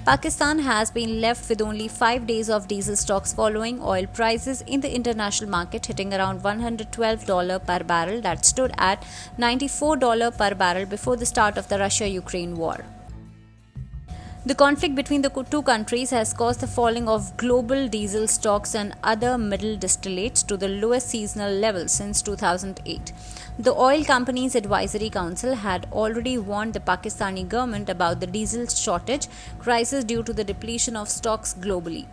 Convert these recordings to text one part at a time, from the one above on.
Pakistan has been left with only 5 days of diesel stocks following oil prices in the international market hitting around $112 per barrel that stood at $94 per barrel before the start of the Russia-Ukraine war. The conflict between the two countries has caused the falling of global diesel stocks and other middle distillates to the lowest seasonal level since 2008. The Oil Companies Advisory Council had already warned the Pakistani government about the diesel shortage crisis due to the depletion of stocks globally.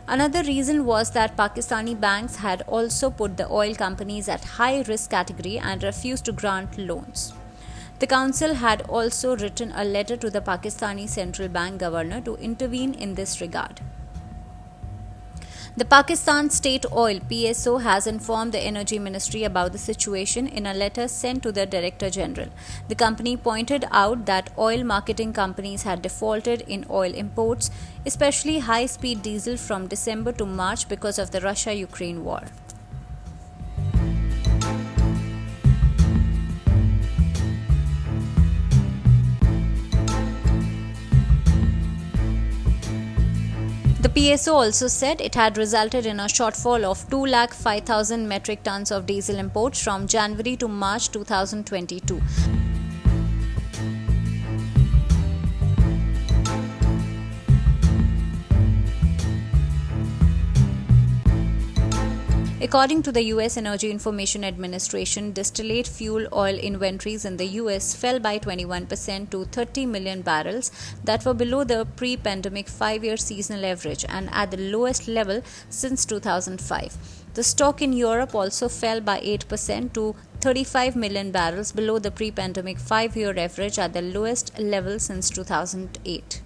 Another reason was that Pakistani banks had also put the oil companies at high risk category and refused to grant loans. The council had also written a letter to the Pakistani Central Bank governor to intervene in this regard. The Pakistan State Oil (PSO) has informed the Energy Ministry about the situation in a letter sent to the Director General. The company pointed out that oil marketing companies had defaulted in oil imports, especially high-speed diesel from December to March because of the Russia-Ukraine war. The PSO also said it had resulted in a shortfall of 205,000 metric tons of diesel imports from January to March 2022. According to the U.S. Energy Information Administration, distillate fuel oil inventories in the U.S. fell by 21% to 30 million barrels that were below the pre-pandemic 5-year seasonal average and at the lowest level since 2005. The stock in Europe also fell by 8% to 35 million barrels below the pre-pandemic 5-year average at the lowest level since 2008.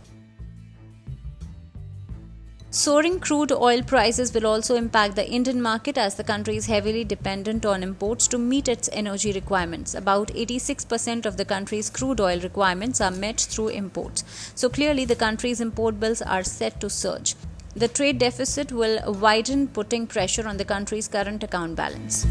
Soaring crude oil prices will also impact the Indian market as the country is heavily dependent on imports to meet its energy requirements. About 86% of the country's crude oil requirements are met through imports. So clearly the country's import bills are set to surge. The trade deficit will widen, putting pressure on the country's current account balance.